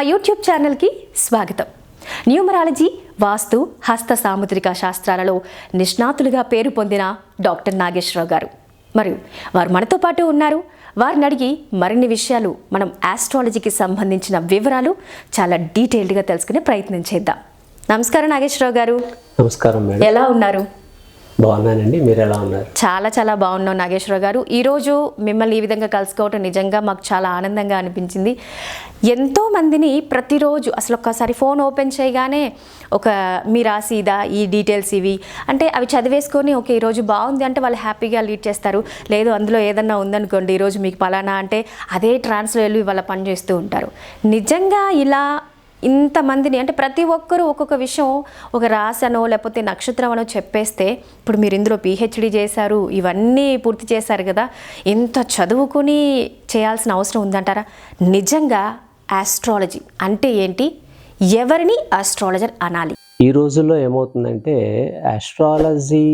మా యూట్యూబ్ ఛానల్కి స్వాగతం. న్యూమరాలజీ, వాస్తు, హస్త సాముద్రిక శాస్త్రాలలో నిష్ణాతులుగా పేరు పొందిన డాక్టర్ నాగేశ్వరరావు గారు మరియు వారు మనతో పాటు ఉన్నారు. వారిని అడిగి మరిన్ని విషయాలు, మనం ఆస్ట్రాలజీకి సంబంధించిన వివరాలు చాలా డీటెయిల్డ్గా తెలుసుకునే ప్రయత్నం చేద్దాం. నమస్కారం నాగేశ్వరరావు గారు. నమస్కారం మేడం. ఎలా ఉన్నారు? బాగున్నానండి, మీరు ఎలా ఉన్నారు? చాలా బాగున్నాం నాగేశ్వరరావు గారు. ఈరోజు మిమ్మల్ని ఈ విధంగా కలుసుకోవటం నిజంగా మాకు చాలా ఆనందంగా అనిపించింది. ఎంతోమందిని ప్రతిరోజు అసలు ఒక్కసారి ఫోన్ ఓపెన్ చేయగానే ఒక మీ రాసి ఇదా, ఈ డీటెయిల్స్ ఇవి అంటే అవి చదివేసుకొని ఓకే ఈరోజు బాగుంది అంటే వాళ్ళు హ్యాపీగా లీడ్ చేస్తారు. లేదు అందులో ఏదన్నా ఉందనుకోండి ఈరోజు మీకు పలానా అంటే అదే ట్రాన్స్లో వెళ్ళి వాళ్ళ పని చేస్తూ ఉంటారు. నిజంగా ఇలా ఇంతమందిని అంటే ప్రతి ఒక్కరూ ఒక్కొక్క విషయం ఒక రాశనో లేకపోతే నక్షత్రం అనో చెప్పేస్తే, ఇప్పుడు మీరు ఇందులో పిహెచ్డి చేశారు, ఇవన్నీ పూర్తి చేశారు కదా, ఇంత చదువుకుని చేయాల్సిన అవసరం ఉందంటారా? నిజంగా ఆస్ట్రాలజీ అంటే ఏంటి? ఎవరిని ఆస్ట్రాలజర్ అనాలి? ఈ రోజుల్లో ఏమవుతుందంటే ఆస్ట్రాలజీ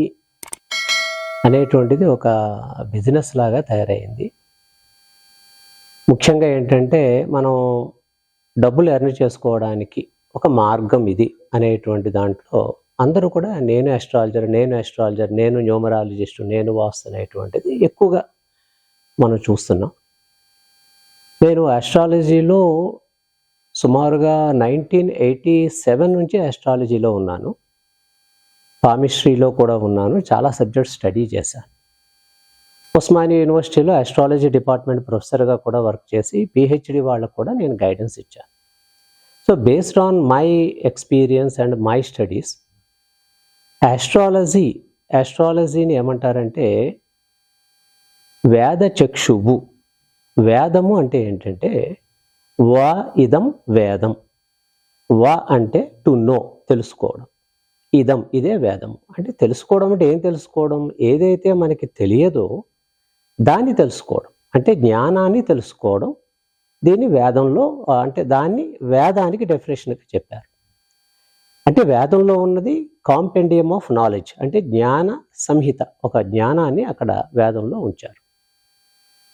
అనేటువంటిది ఒక బిజినెస్ లాగా తయారైంది. ముఖ్యంగా ఏంటంటే మనం డబ్బులు ఎర్న్ చేసుకోవడానికి ఒక మార్గం ఇది అనేటువంటి దాంట్లో అందరూ కూడా నేను ఆస్ట్రాలజర్, నేను న్యూమరాలజిస్ట్, నేను వాస్తు అనేటువంటిది ఎక్కువగా మనం చూస్తున్నాం. నేను ఆస్ట్రాలజీలో సుమారుగా 1987 నుంచి ఆస్ట్రాలజీలో ఉన్నాను. పామిస్ట్రీలో కూడా ఉన్నాను. చాలా సబ్జెక్ట్స్ స్టడీ చేశాను. ఉస్మానియా యూనివర్సిటీలో ఆస్ట్రాలజీ డిపార్ట్మెంట్ ప్రొఫెసర్గా కూడా వర్క్ చేసి పిహెచ్డి వాళ్ళకు కూడా నేను గైడెన్స్ ఇచ్చాను. So based on my experience and my studies, ఆస్ట్రాలజీని ఏమంటారంటే వేద చక్షువు. వేదము అంటే ఏంటంటే వా ఇదం వేదం. వా అంటే టు నో, తెలుసుకోవడం. ఇదం, ఇదే వేదము. అంటే తెలుసుకోవడం అంటే ఏం తెలుసుకోవడం? ఏదైతే మనకి తెలియదో దాన్ని తెలుసుకోవడం, అంటే జ్ఞానాన్ని తెలుసుకోవడం. దీన్ని వేదంలో అంటే దాన్ని వేదానికి డెఫినేషన్గా చెప్పారు. అంటే వేదంలో ఉన్నది కాంపెండియం ఆఫ్ నాలెడ్జ్, అంటే జ్ఞాన సంహిత, ఒక జ్ఞానాన్ని అక్కడ వేదంలో ఉంచారు.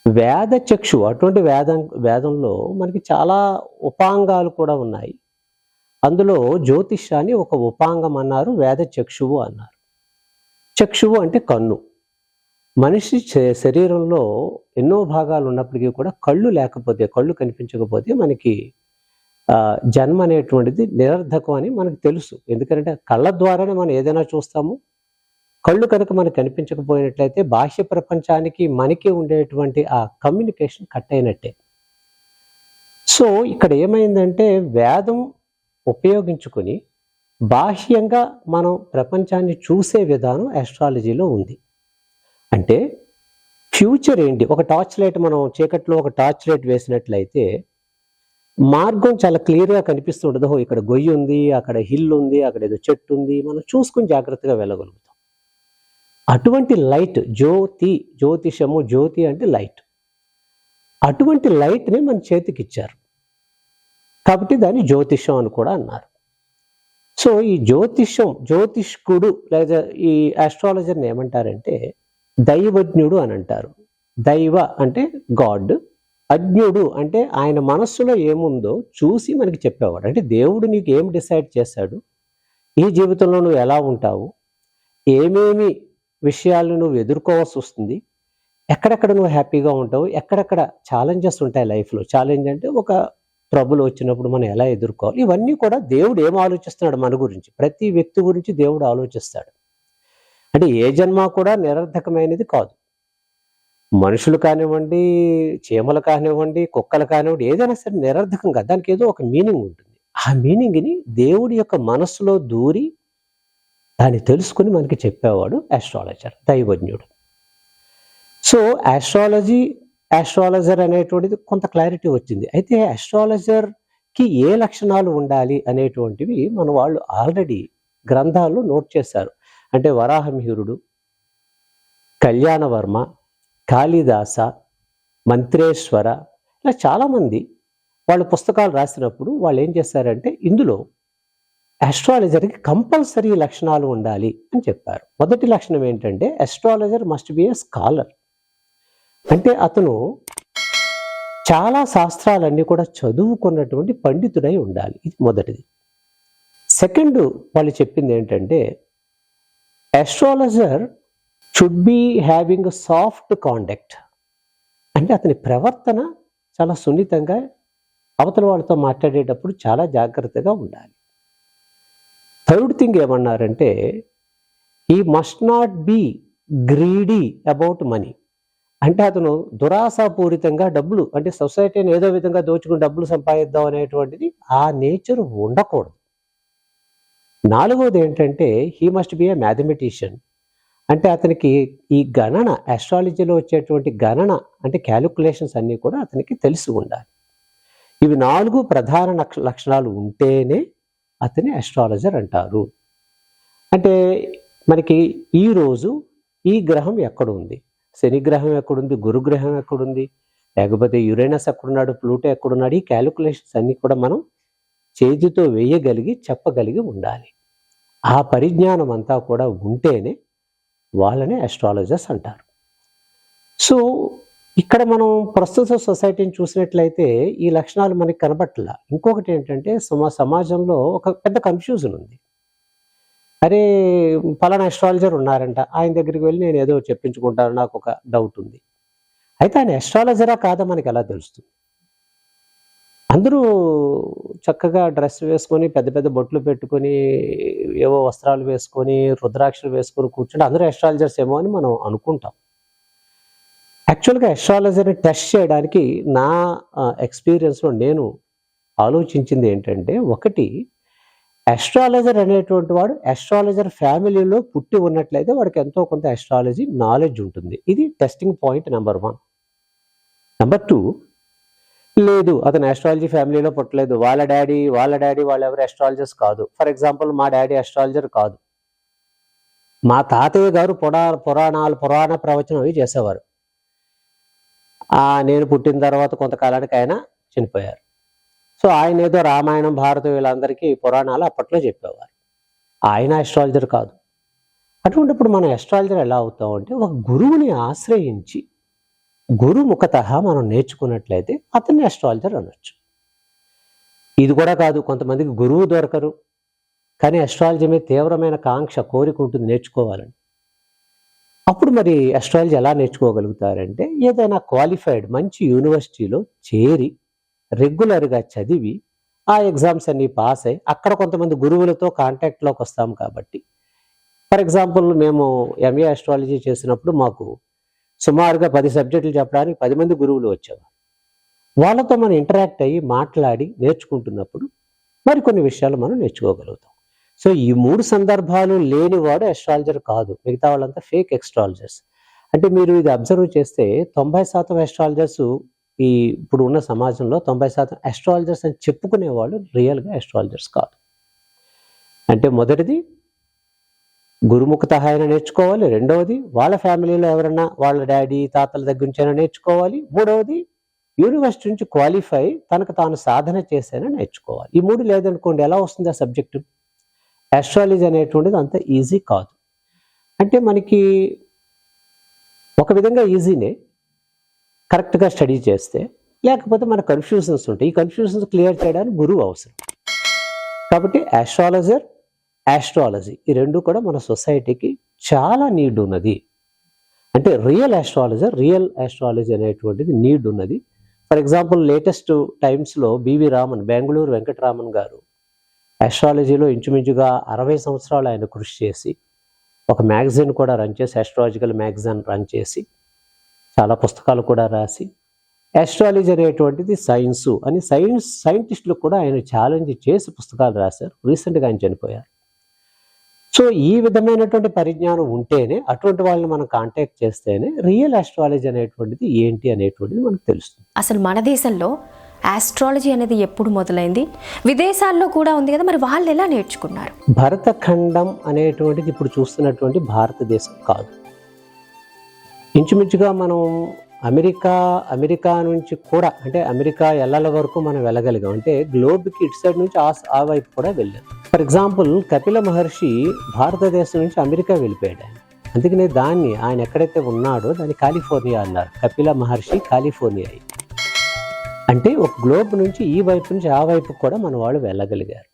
వేద చక్షు, అటువంటి వేదంలో మనకి చాలా ఉపాంగాలు కూడా ఉన్నాయి. అందులో జ్యోతిష్యాన్ని ఒక ఉపాంగం అన్నారు, వేద చక్షువు అన్నారు. చక్షువు అంటే కన్ను. మనిషి శరీరంలో ఎన్నో భాగాలు ఉన్నప్పటికీ కూడా కళ్ళు కనిపించకపోతే మనకి జన్మ అనేటువంటిది నిరర్ధకం అని మనకు తెలుసు. ఎందుకంటే కళ్ళ ద్వారానే మనం ఏదైనా చూస్తాము. కళ్ళు కనుక మనకు కనిపించకపోయినట్లయితే బాహ్య ప్రపంచానికి మనకి ఉండేటువంటి ఆ కమ్యూనికేషన్ కట్ అయినట్టే. సో ఇక్కడ ఏమైందంటే వేదం ఉపయోగించుకొని బాహ్యంగా మనం ప్రపంచాన్ని చూసే విధానం ఆస్ట్రాలజీలో ఉంది. అంటే ఫ్యూచర్ ఏంటి? ఒక టార్చ్ లైట్, మనం చీకట్లో ఒక టార్చ్ లైట్ వేసినట్లయితే మార్గం చాలా క్లియర్గా కనిపిస్తుండదు. ఇక్కడ గొయ్యి ఉంది, అక్కడ హిల్ ఉంది, అక్కడ ఏదో చెట్టు ఉంది, మనం చూసుకుని జాగ్రత్తగా వెళ్ళగలుగుతాం. అటువంటి లైట్ జ్యోతిషము, జ్యోతి అంటే లైట్. అటువంటి లైట్ని మన చేతికి ఇచ్చారు కాబట్టి దాన్ని జ్యోతిషం అని కూడా అన్నారు. సో ఈ జ్యోతిష్కుడు లేదా ఈ ఆస్ట్రాలజర్ని ఏమంటారంటే దైవజ్ఞుడు అని అంటారు. దైవ అంటే గాడ్, అజ్ఞుడు అంటే ఆయన మనస్సులో ఏముందో చూసి మనకి చెప్పేవాడు. అంటే దేవుడు నీకు ఏం డిసైడ్ చేశాడు, ఈ జీవితంలో నువ్వు ఎలా ఉంటావు, ఏమేమి విషయాలు నువ్వు ఎదుర్కోవాల్సి వస్తుంది, ఎక్కడెక్కడ నువ్వు హ్యాపీగా ఉంటావు, ఎక్కడెక్కడ ఛాలెంజెస్ ఉంటాయి లైఫ్లో. ఛాలెంజ్ అంటే ఒక ట్రబుల్ వచ్చినప్పుడు మనం ఎలా ఎదుర్కోవాలి, ఇవన్నీ కూడా దేవుడు ఏం ఆలోచిస్తున్నాడు మన గురించి, ప్రతి వ్యక్తి గురించి దేవుడు ఆలోచిస్తాడు. అంటే ఏ జన్మ కూడా నిరర్ధకమైనది కాదు. మనుషులు కానివ్వండి, చీమలు కానివ్వండి, కుక్కలు కానివ్వండి, ఏదైనా సరే నిరర్ధకం కాదు. దానికి ఏదో ఒక మీనింగ్ ఉంటుంది. ఆ మీనింగ్ని దేవుడి యొక్క మనస్సులో దూరి దాన్ని తెలుసుకుని మనకి చెప్పేవాడు ఆస్ట్రాలజర్, దైవజ్ఞుడు. సో ఆస్ట్రాలజర్ అనేటువంటిది కొంత క్లారిటీ వచ్చింది. అయితే ఆస్ట్రాలజర్కి ఏ లక్షణాలు ఉండాలి అనేటువంటివి మన వాళ్ళు ఆల్రెడీ గ్రంథాల్లో నోట్ చేశారు. అంటే వరాహమిహిరుడు, కళ్యాణవర్మ, కాళిదాస, మంత్రేశ్వర, ఇలా చాలామంది వాళ్ళు పుస్తకాలు రాసినప్పుడు వాళ్ళు ఏం చేశారంటే ఇందులో ఆస్ట్రాలజర్కి కంపల్సరీ లక్షణాలు ఉండాలి అని చెప్పారు. మొదటి లక్షణం ఏంటంటే astrologer must be a scholar. అంటే అతను చాలా శాస్త్రాలన్నీ కూడా చదువుకున్నటువంటి పండితుడై ఉండాలి. ఇది మొదటిది. సెకండ్ వాళ్ళు చెప్పింది ఏంటంటే astrologer should be having soft conduct. అంటే అతని ప్రవర్తన చాలా సున్నితంగా అవతల వాళ్ళతో మాట్లాడేటప్పుడు చాలా జాగ్రత్తగా ఉండాలి. థర్డ్ థింగ్ ఏమన్నారంటే he must not be greedy about money. అంటే అతను దురాశాపూరితంగా డబ్బులు అంటే సొసైటీని ఏదో విధంగా దోచుకుని డబ్బులు సంపాదిద్దాం అనేటువంటిది ఆ నేచర్ ఉండకూడదు. నాలుగవది ఏంటంటే he must be A mathematician. అంటే అతనికి ఈ గణన ఆస్ట్రాలజీలో వచ్చేటువంటి గణన అంటే క్యాలిక్యులేషన్స్ అన్నీ కూడా అతనికి తెలిసి ఉండాలి. ఇవి 4 ప్రధాన లక్షణాలు ఉంటేనే అతని ఆస్ట్రాలజర్ అంటారు. అంటే మనకి ఈరోజు ఈ గ్రహం ఎక్కడుంది, శని గ్రహం ఎక్కడుంది, గురుగ్రహం ఎక్కడుంది, లేకపోతే యురేనస్ ఎక్కడున్నాడు, ప్లూటో ఎక్కడున్నాడు, ఈ క్యాలిక్యులేషన్స్ అన్నీ కూడా మనం చేతితో వేయగలిగి చెప్పగలిగి ఉండాలి. ఆ పరిజ్ఞానం అంతా కూడా ఉంటేనే వాళ్ళని ఆస్ట్రాలజర్స్ అంటారు. సో ఇక్కడ మనం ప్రస్తుత సొసైటీని చూసినట్లయితే ఈ లక్షణాలు మనకి కనబట్టలా. ఇంకొకటి ఏంటంటే సమాజంలో ఒక పెద్ద కన్ఫ్యూజన్ ఉంది. అరే పలానా ఆస్ట్రాలజర్ ఉన్నారంట, ఆయన దగ్గరికి వెళ్ళి నేను ఏదో చెప్పించుకుంటాను, నాకు ఒక డౌట్ ఉంది. అయితే ఆయన ఆస్ట్రాలజరా కాదా మనకి ఎలా తెలుస్తుంది? అందరూ చక్కగా డ్రెస్ వేసుకొని పెద్ద పెద్ద బొట్లు పెట్టుకొని ఏవో వస్త్రాలు వేసుకొని రుద్రాక్షలు వేసుకొని కూర్చుంటే అందరూ ఆస్ట్రాలజర్స్ ఏమో అని మనం అనుకుంటాం. యాక్చువల్గా ఆస్ట్రాలజర్ని టెస్ట్ చేయడానికి నా ఎక్స్పీరియన్స్లో నేను ఆలోచించింది ఏంటంటే, ఒకటి ఆస్ట్రాలజర్ అనేటువంటి వాడు ఆస్ట్రాలజర్ ఫ్యామిలీలో పుట్టి ఉన్నట్లయితే వాడికి ఎంతో కొంత ఆస్ట్రాలజీ నాలెడ్జ్ ఉంటుంది. ఇది టెస్టింగ్ పాయింట్ నెంబర్ 1. నెంబర్ 2, లేదు అతను ఆస్ట్రాలజీ ఫ్యామిలీలో పుట్టలేదు, వాళ్ళ డాడీ వాళ్ళు ఎవరు ఆస్ట్రాలజర్స్ కాదు. ఫర్ ఎగ్జాంపుల్ మా డాడీ ఆస్ట్రాలజర్ కాదు, మా తాతయ్య గారు పురాణ ప్రవచనం అవి చేసేవారు. నేను పుట్టిన తర్వాత కొంతకాలానికి ఆయన చనిపోయారు. సో ఆయన ఏదో రామాయణం భారతం వీళ్ళందరికీ పురాణాలు అప్పట్లో చెప్పేవారు. ఆయన ఆస్ట్రాలజర్ కాదు. అటువంటిప్పుడు మనం ఆస్ట్రాలజర్ ఎలా అవుతాం అంటే ఒక గురువుని ఆశ్రయించి గురుముఖతః మనం నేర్చుకున్నట్లయితే అతన్ని ఆస్ట్రాలజర్ అనొచ్చు. ఇది కూడా కాదు, కొంతమందికి గురువు దొరకరు కానీ ఆస్ట్రాలజీ మీద తీవ్రమైన కోరిక ఉంటుంది నేర్చుకోవాలని. అప్పుడు మరి ఆస్ట్రాలజీ ఎలా నేర్చుకోగలుగుతారంటే ఏదైనా క్వాలిఫైడ్ మంచి యూనివర్సిటీలో చేరి రెగ్యులర్గా చదివి ఆ ఎగ్జామ్స్ అన్నీ పాస్ అయ్యి అక్కడ కొంతమంది గురువులతో కాంటాక్ట్లోకి వస్తాం. కాబట్టి ఫర్ ఎగ్జాంపుల్ మేము ఎంఏ ఆస్ట్రాలజీ చేసినప్పుడు మాకు సుమారుగా 10 సబ్జెక్టులు చెప్పడానికి 10 మంది గురువులు వచ్చేవారు. వాళ్ళతో మనం ఇంటరాక్ట్ అయ్యి మాట్లాడి నేర్చుకుంటున్నప్పుడు మరికొన్ని విషయాలు మనం నేర్చుకోగలుగుతాం. సో ఈ 3 సందర్భాలు లేనివాడు ఆస్ట్రాలజర్ కాదు, మిగతా వాళ్ళంతా ఫేక్ ఆస్ట్రాలజర్స్. అంటే మీరు ఇది అబ్జర్వ్ చేస్తే 90% ఆస్ట్రాలజర్స్ ఇప్పుడు ఉన్న సమాజంలో 90% ఆస్ట్రాలజర్స్ అని చెప్పుకునే వాళ్ళు రియల్గా ఆస్ట్రాలజర్స్ కాదు. అంటే మొదటిది గురుముఖతః ఆయన నేర్చుకోవాలి, రెండవది వాళ్ళ ఫ్యామిలీలో ఎవరన్నా వాళ్ళ డాడీ తాతల దగ్గర నుంచి అయినా నేర్చుకోవాలి, మూడవది యూనివర్సిటీ నుంచి క్వాలిఫై తనకు తాను సాధన చేసైనా నేర్చుకోవాలి. ఈ 3 లేదనుకోండి ఎలా వస్తుంది ఆ సబ్జెక్టు? ఆస్ట్రాలజీ అనేటువంటిది అంత ఈజీ కాదు. అంటే మనకి ఒక విధంగా ఈజీనే కరెక్ట్గా స్టడీ చేస్తే, లేకపోతే మన కన్ఫ్యూజన్స్ ఉంటాయి. ఈ కన్ఫ్యూజన్స్ క్లియర్ చేయడానికి గురువు అవసరం. కాబట్టి ఆస్ట్రాలజీ ఈ 2 కూడా మన సొసైటీకి చాలా నీడ్ ఉన్నది. అంటే రియల్ ఆస్ట్రాలజీ అనేటువంటిది నీడ్ ఉన్నది. ఫర్ ఎగ్జాంపుల్ లేటెస్ట్ టైమ్స్లో బివి రామన్, బెంగళూరు వెంకటరామన్ గారు ఆస్ట్రాలజీలో ఇంచుమించుగా 60 సంవత్సరాలు ఆయన కృషి చేసి ఒక మ్యాగజైన్ కూడా రన్ చేసి, ఆస్ట్రాలజికల్ మ్యాగజైన్ రన్ చేసి చాలా పుస్తకాలు కూడా రాసి ఆస్ట్రాలజీ అనేటువంటిది సైన్సు అని సైంటిస్టులు కూడా ఆయన ఛాలెంజ్ చేసి పుస్తకాలు రాశారు. రీసెంట్గా ఆయన చనిపోయారు. సో ఈ విధమైనటువంటి పరిజ్ఞానం ఉంటేనే, అటువంటి వాళ్ళని మనం కాంటాక్ట్ చేస్తేనే రియల్ ఆస్ట్రాలజీ అనేటువంటిది ఏంటి అనేటువంటిది మనకు తెలుస్తుంది. అసలు మన దేశంలో ఆస్ట్రాలజీ అనేది ఎప్పుడు మొదలైంది? విదేశాల్లో కూడా ఉంది కదా, మరి వాళ్ళు ఎలా నేర్చుకున్నారు? భరతఖండం అనేటువంటిది ఇప్పుడు చూస్తున్నటువంటి భారతదేశం కాదు. ఇంచుమించుగా మనం అమెరికా నుంచి కూడా, అంటే అమెరికా ఎల్లల వరకు మనం వెళ్ళగలిగాం. అంటే గ్లోబ్కి ఇటు సైడ్ నుంచి ఆ వైపు కూడా వెళ్ళాం. ఫర్ ఎగ్జాంపుల్ కపిల మహర్షి భారతదేశం నుంచి అమెరికా వెళ్ళిపోయాడు ఆయన. అందుకనే ఆయన ఎక్కడైతే ఉన్నాడో దాన్ని కాలిఫోర్నియా అన్నారు. కపిల మహర్షి కాలిఫోర్నియా. అంటే ఒక గ్లోబ్ నుంచి ఈ వైపు నుంచి ఆ వైపు కూడా మన వాళ్ళు వెళ్ళగలిగారు.